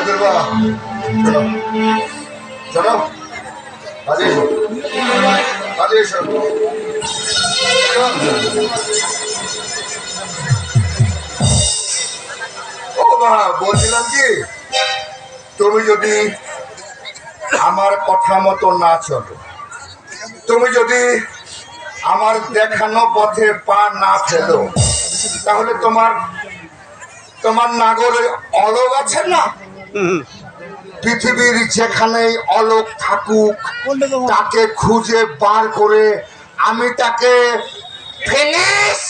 দুর্বা চলো কাজে এসো কাজে এসো ও মা বলছিলাম কি তুমি যদি আমার কথা মতো না চলো, তুমি যদি আমার দেখানো পথে পা না ফেলো, তাহলে তোমার তোমার নাগরে অলোক আছে না, পৃথিবীর যেখানেই অলোক থাকুক তাকে খুঁজে বার করে আমি তাকে ফিনিশ